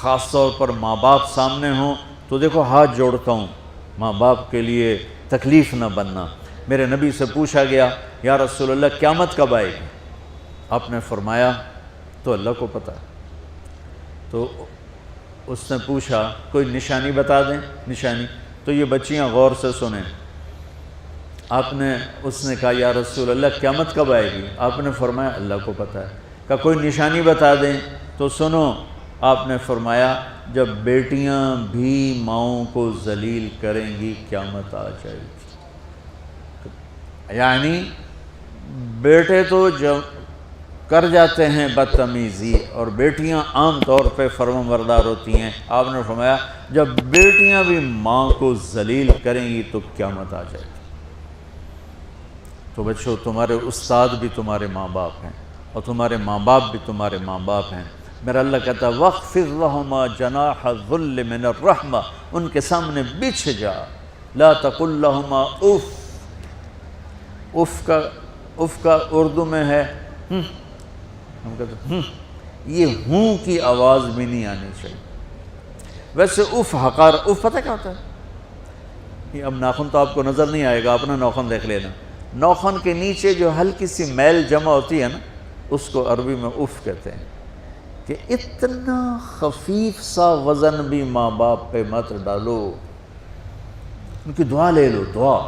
خاص طور پر ماں باپ سامنے ہوں تو دیکھو ہاتھ جوڑتا ہوں، ماں باپ کے لیے تکلیف نہ بننا۔ میرے نبی سے پوچھا گیا یا رسول اللہ قیامت کب آئے گی؟ آپ نے فرمایا تو اللہ کو پتہ ہے۔ تو اس نے پوچھا کوئی نشانی بتا دیں، نشانی؟ تو یہ بچیاں غور سے سنیں۔ اس نے کہا یا رسول اللہ قیامت کب آئے گی؟ آپ نے فرمایا اللہ کو پتہ ہے۔ کہا کوئی نشانی بتا دیں؟ تو سنو، آپ نے فرمایا جب بیٹیاں بھی ماؤں کو ذلیل کریں گی قیامت آ جائے گی۔ یعنی بیٹے تو جب کر جاتے ہیں بدتمیزی اور بیٹیاں عام طور پہ فرمانبردار ہوتی ہیں، آپ نے فرمایا جب بیٹیاں بھی ماں کو ذلیل کریں گی تو قیامت آ جائے گی۔ تو بچوں، تمہارے استاد بھی تمہارے ماں باپ ہیں اور تمہارے ماں باپ بھی تمہارے ماں باپ ہیں۔ میرا اللہ کہتا ہے وَاخْفِضْ لَهُمَا جَنَاحَ الذُّلِّ مِنَ الرَّحْمَةِ، ان کے سامنے بچھ جا، لا تقل لهما اف۔ اف کا اردو میں ہے ہم کہتے ہیں یہ ہوں کی آواز بھی نہیں آنی چاہیے۔ ویسے اف حقار، اف پتہ کیا ہوتا ہے؟ اب ناخن تو آپ کو نظر نہیں آئے گا، اپنا ناخن دیکھ لینا۔ ناخن کے نیچے جو ہلکی سی میل جمع ہوتی ہے نا، اس کو عربی میں اف کہتے ہیں۔ کہ اتنا خفیف سا وزن بھی ماں باپ پہ مت ڈالو، ان کی دعا لے لو، دعا۔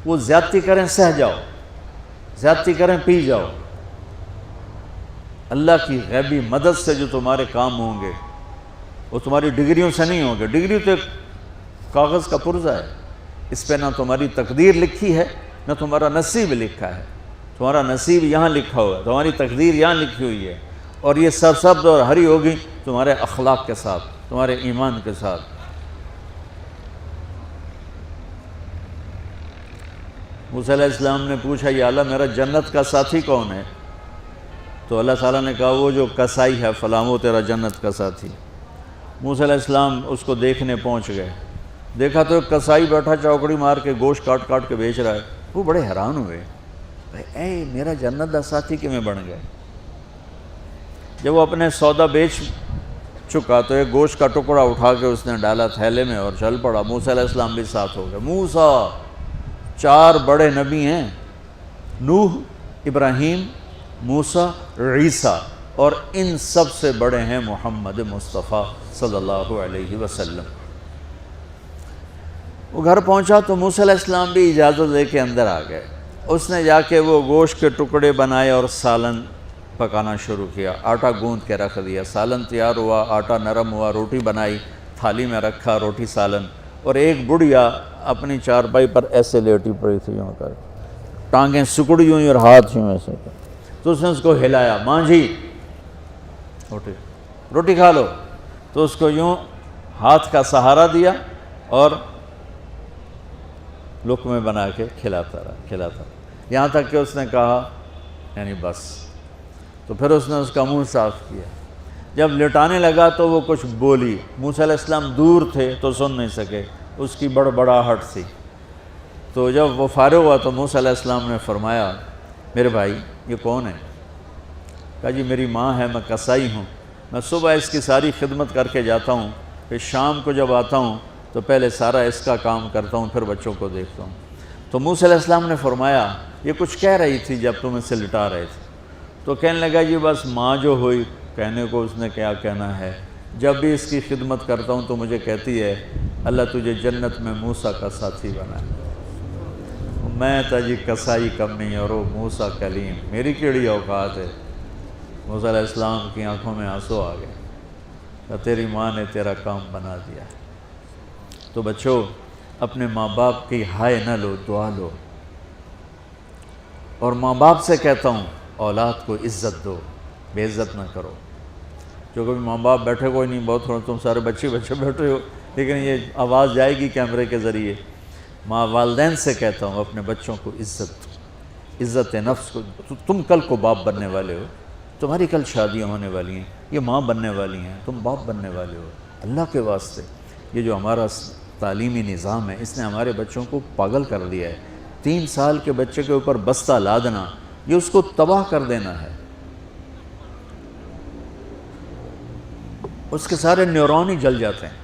وہ زیادتی کریں سہ جاؤ، زیادتی کریں پی جاؤ۔ اللہ کی غیبی مدد سے جو تمہارے کام ہوں گے وہ تمہاری ڈگریوں سے نہیں ہوں گے۔ ڈگری تو ایک کاغذ کا پرزہ ہے، اس پہ نہ تمہاری تقدیر لکھی ہے نہ تمہارا نصیب لکھا ہے۔ تمہارا نصیب یہاں لکھا ہوا ہے، تمہاری تقدیر یہاں لکھی ہوئی ہے، اور یہ سرسبز اور ہری ہوگی تمہارے اخلاق کے ساتھ، تمہارے ایمان کے ساتھ۔ موسیٰ علیہ السلام نے پوچھا یا اللہ میرا جنت کا ساتھی کون ہے؟ تو اللہ تعالیٰ نے کہا وہ جو کسائی ہے فلاں وہ تیرا جنت کا ساتھی۔ موسیٰ علیہ السلام اس کو دیکھنے پہنچ گئے، دیکھا تو ایک کسائی بیٹھا چوکڑی مار کے گوشت کاٹ کاٹ کے بیچ رہا ہے۔ وہ بڑے حیران ہوئے، اے میرا جنت کا ساتھی کیویں بن گئے؟ جب وہ اپنے سودا بیچ چکا تو ایک گوشت کا ٹکڑا اٹھا کے اس نے ڈالا تھیلے میں اور چل پڑا۔ موسیٰ علیہ السلام بھی ساتھ ہو گئے۔ موسیٰ 4 بڑے نبی ہیں، نوح، ابراہیم، موسیٰ، عیسیٰ، اور ان سب سے بڑے ہیں محمد مصطفیٰ صلی اللہ علیہ وسلم۔ وہ گھر پہنچا تو موسیٰ علیہ السلام بھی اجازت لے کے اندر آ گئے۔ اس نے جا کے وہ گوشت کے ٹکڑے بنائے اور سالن پکانا شروع کیا، آٹا گوندھ کے رکھ دیا، سالن تیار ہوا، آٹا نرم ہوا، روٹی بنائی، تھالی میں رکھا روٹی سالن، اور ایک بڑھیا اپنی چارپائی پر ایسے لیٹی پڑی تھی، یوں کر ٹانگیں سکڑی ہوئی اور ہاتھ یوں ایسے کر۔ تو اس نے اس کو ہلایا، ماں جی روٹی کھا لو۔ تو اس کو یوں ہاتھ کا سہارا دیا اور لقمے بنا کے کھلاتا رہا، یہاں تک کہ اس نے کہا یعنی بس۔ تو پھر اس نے اس کا منہ صاف کیا۔ جب لٹانے لگا تو وہ کچھ بولی، موسیٰ علیہ السلام دور تھے تو سن نہیں سکے، اس کی بڑبڑاہٹ تھی۔ تو جب وہ فارغ ہوا تو موسیٰ علیہ السلام نے فرمایا میرے بھائی یہ کون ہے؟ کہا جی میری ماں ہے، میں کسائی ہوں، میں صبح اس کی ساری خدمت کر کے جاتا ہوں، پھر شام کو جب آتا ہوں تو پہلے سارا اس کا کام کرتا ہوں، پھر بچوں کو دیکھتا ہوں۔ تو موسیٰ علیہ السلام نے فرمایا یہ کچھ کہہ رہی تھی جب تم اسے لٹا رہے تھے؟ تو کہنے لگا جی بس ماں جو ہوئی، کہنے کو اس نے کیا کہنا ہے، جب بھی اس کی خدمت کرتا ہوں تو مجھے کہتی ہے اللہ تجھے جنت میں موسیٰ کا ساتھی بنائے۔ میں تا جی کسائی کمی اور وہ موسیٰ کلیم، میری کیڑی اوقات ہے۔ موسیٰ علیہ السلام کی آنکھوں میں آنسو آ گئے کہ تیری ماں نے تیرا کام بنا دیا۔ تو بچوں اپنے ماں باپ کی ہائے نہ لو، دعا لو۔ اور ماں باپ سے کہتا ہوں اولاد کو عزت دو، بے عزت نہ کرو۔ جو کبھی ماں باپ بیٹھے کوئی نہیں، بہت تھوڑا تم سارے بچے بیٹھے ہو، لیکن یہ آواز جائے گی کیمرے کے ذریعے۔ ماں والدین سے کہتا ہوں اپنے بچوں کو عزت دو، عزت نفس کو۔ تم کل کو باپ بننے والے ہو، تمہاری کل شادیاں ہونے والی ہیں، یہ ماں بننے والی ہیں، تم باپ بننے والے ہو۔ اللہ کے واسطے یہ جو ہمارا تعلیمی نظام ہے اس نے ہمارے بچوں کو پاگل کر دیا ہے۔ 3 سال کے بچے کے اوپر بستہ لادنا، یہ اس کو تباہ کر دینا ہے۔ اس کے سارے نیورون ہی جل جاتے ہیں.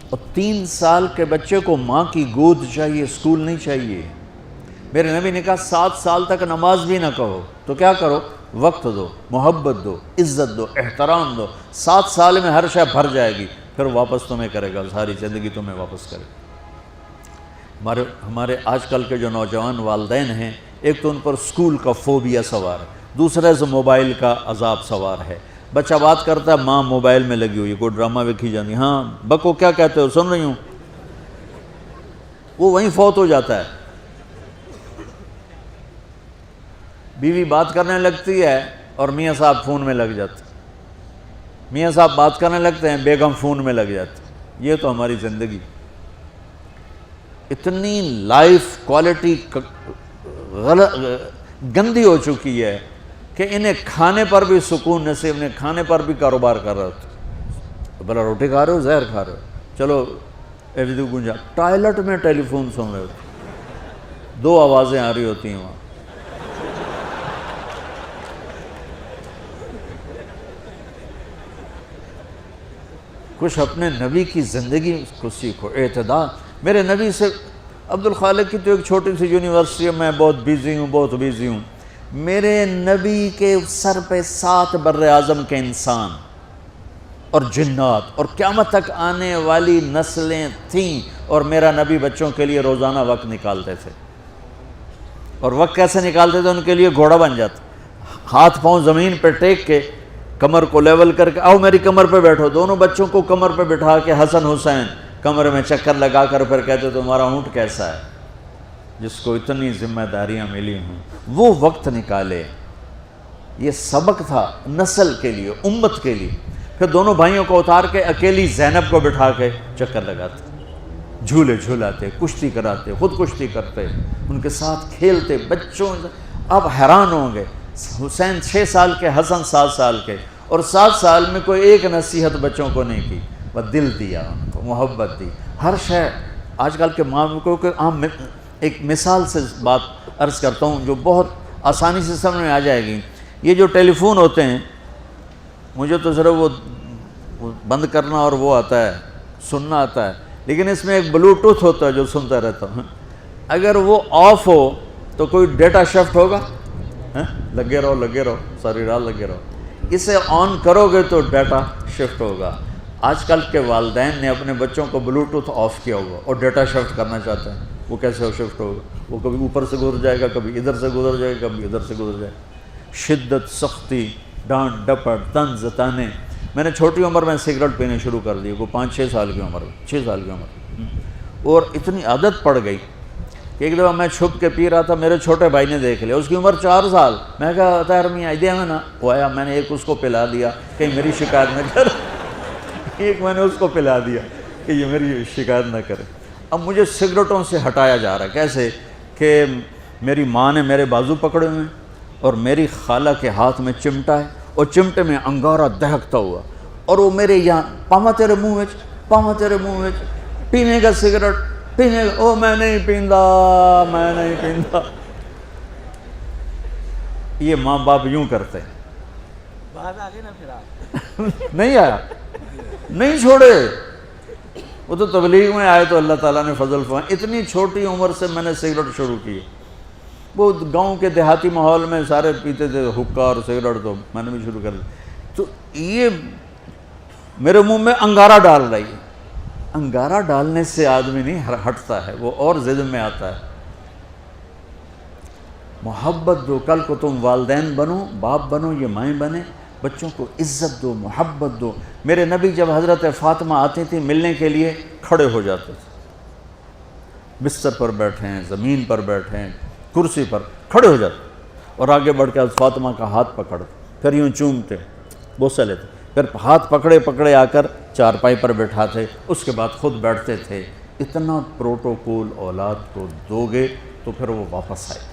اور 3 سال کے بچے کو ماں کی گود چاہیے، اسکول نہیں چاہیے. میرے نبی نے کہا 7 سال تک نماز بھی نہ کہو تو کیا کرو، وقت دو، محبت دو، عزت دو، احترام دو. 7 سال میں ہر شے بھر جائے گی، پھر واپس تمہیں کرے گا، ساری زندگی تمہیں واپس کرے گا. ہمارے آج کل کے جو نوجوان والدین ہیں، ایک تو ان پر اسکول کا فوبیا سوار ہے، دوسرے سے موبائل کا عذاب سوار ہے. بچہ بات کرتا ہے، ماں موبائل میں لگی ہوئی، کوئی ڈرامہ ویکھی جاتی، ہاں بکو کیا کہتے ہو، سن رہی ہوں. وہ وہیں فوت ہو جاتا ہے. بیوی بات کرنے لگتی ہے اور میاں صاحب فون میں لگ جاتے، میاں صاحب بات کرنے لگتے ہیں، بیگم فون میں لگ جاتی. یہ تو ہماری زندگی. اتنی لائف کوالٹی گندی ہو چکی ہے کہ انہیں کھانے پر بھی سکون نصیب نہیں، کھانے پر بھی کاروبار کر رہے ہوتے. بھلا روٹی کھا رہے ہو، زہر کھا رہے ہو، چلو ایویدو گنجا. ٹوائلٹ میں ٹیلی فون سن رہے ہوتے، 2 آوازیں آ رہی ہوتی ہیں وہاں. کچھ اپنے نبی کی زندگی کو سیکھو، اعتدال. میرے نبی سے عبد الخالق کی تو ایک چھوٹی سی یونیورسٹی ہے، میں بہت بیزی ہوں. میرے نبی کے سر پہ 7 بر اعظم کے انسان اور جنات اور قیامت تک آنے والی نسلیں تھیں، اور میرا نبی بچوں کے لیے روزانہ وقت نکالتے تھے. اور وقت کیسے نکالتے تھے؟ ان کے لیے گھوڑا بن جاتا، ہاتھ پاؤں زمین پہ ٹیک کے، کمر کو لیول کر کے، آؤ میری کمر پہ بیٹھو. دونوں بچوں کو کمر پہ بٹھا کے حسن حسین کمر میں چکر لگا کر پھر کہتے تمہارا اونٹ کیسا ہے، جس کو اتنی ذمہ داریاں ملی ہوں. وہ وقت نکالے. یہ سبق تھا نسل کے لیے، امت کے لیے. پھر دونوں بھائیوں کو اتار کے اکیلی زینب کو بٹھا کے چکر لگاتے، جھولے جھولاتے، کشتی کراتے، خود کشتی کرتے، ان کے ساتھ کھیلتے. بچوں آپ حیران ہوں گے، حسین 6 سال کے، حسن 7 سال کے، اور 7 سال میں کوئی ایک نصیحت بچوں کو نہیں کی، بس دل دیا ان کو، محبت دی. ہر شے آج کل کے ماں کو عام ایک مثال سے بات عرض کرتا ہوں جو بہت آسانی سے سمجھ میں آ جائے گی. یہ جو ٹیلی فون ہوتے ہیں، مجھے تو صرف وہ بند کرنا اور وہ آتا ہے، سننا آتا ہے، لیکن اس میں ایک بلوٹوتھ ہوتا ہے جو سنتا رہتا ہوں. اگر وہ آف ہو تو کوئی ڈیٹا شفٹ ہوگا؟ لگے رہو ساری رات لگے رہو. اسے آن کرو گے تو ڈیٹا شفٹ ہوگا. آج کل کے والدین نے اپنے بچوں کو بلوٹوتھ آف کیا ہوا اور ڈیٹا شفٹ کرنا چاہتے ہیں. وہ کیسے شفٹ ہوگا؟ وہ کبھی اوپر سے گزر جائے گا، کبھی ادھر سے گزر جائے گا، کبھی ادھر سے گزر جائے گا. شدت، سختی، ڈانٹ ڈپٹ، طنز تانے. میں نے چھوٹی عمر میں سگریٹ پینے شروع کر دی، وہ 5-6 سال کی عمر میں، 6 سال کی عمر، اور اتنی عادت پڑ گئی کہ ایک دفعہ میں چھپ کے پی رہا تھا، میرے چھوٹے بھائی نے دیکھ لیا، اس کی عمر 4 سال. میں کہا طاہر میاں آئیڈیا میں نا، وہ آیا، میں نے ایک اس کو پلا دیا کہیں میری شکایت نہ کر. ایک میں نے اس کو پلا دیا کہ یہ میری شکایت نہ کرے. اب مجھے سگریٹوں سے ہٹایا جا رہا ہے. کیسے کہ میری ماں نے میرے بازو پکڑے ہوئے ہیں اور میری خالہ کے ہاتھ میں چمٹا ہے اور چمٹے میں انگارہ دہکتا ہوا، اور وہ میرے یہاں پاما تیرے منہ میں پینے کا سگریٹ پینے کا. او میں نہیں پیندا. یہ ماں باپ یوں کرتے ہیں. بات آ گئی نا پھر آپ نہیں آیا، نہیں چھوڑے. وہ تو تبلیغ میں آئے تو اللہ تعالیٰ نے فضل فرمایا. اتنی چھوٹی عمر سے میں نے سگریٹ شروع کی. وہ گاؤں کے دیہاتی ماحول میں سارے پیتے تھے حقہ اور سگریٹ، تو میں نے بھی شروع کر دی. تو یہ میرے منہ میں انگارہ ڈال رہی ہے. انگارہ ڈالنے سے آدمی نہیں ہٹتا ہے، وہ اور ضد میں آتا ہے. محبت دو. کل کو تم والدین بنو، باپ بنو، یہ مائیں بنے، بچوں کو عزت دو، محبت دو. میرے نبی جب حضرت فاطمہ آتی تھی ملنے کے لیے، کھڑے ہو جاتے تھے. بستر پر بیٹھے ہیں، زمین پر بیٹھے ہیں، کرسی پر، کھڑے ہو جاتے اور آگے بڑھ کے فاطمہ کا ہاتھ پکڑتے، پھر یوں چومتے، بوسہ لیتے، پھر ہاتھ پکڑے آ کر چارپائی پر بٹھاتے، اس کے بعد خود بیٹھتے تھے. اتنا پروٹوکول اولاد کو دو گے تو پھر وہ واپس آئے.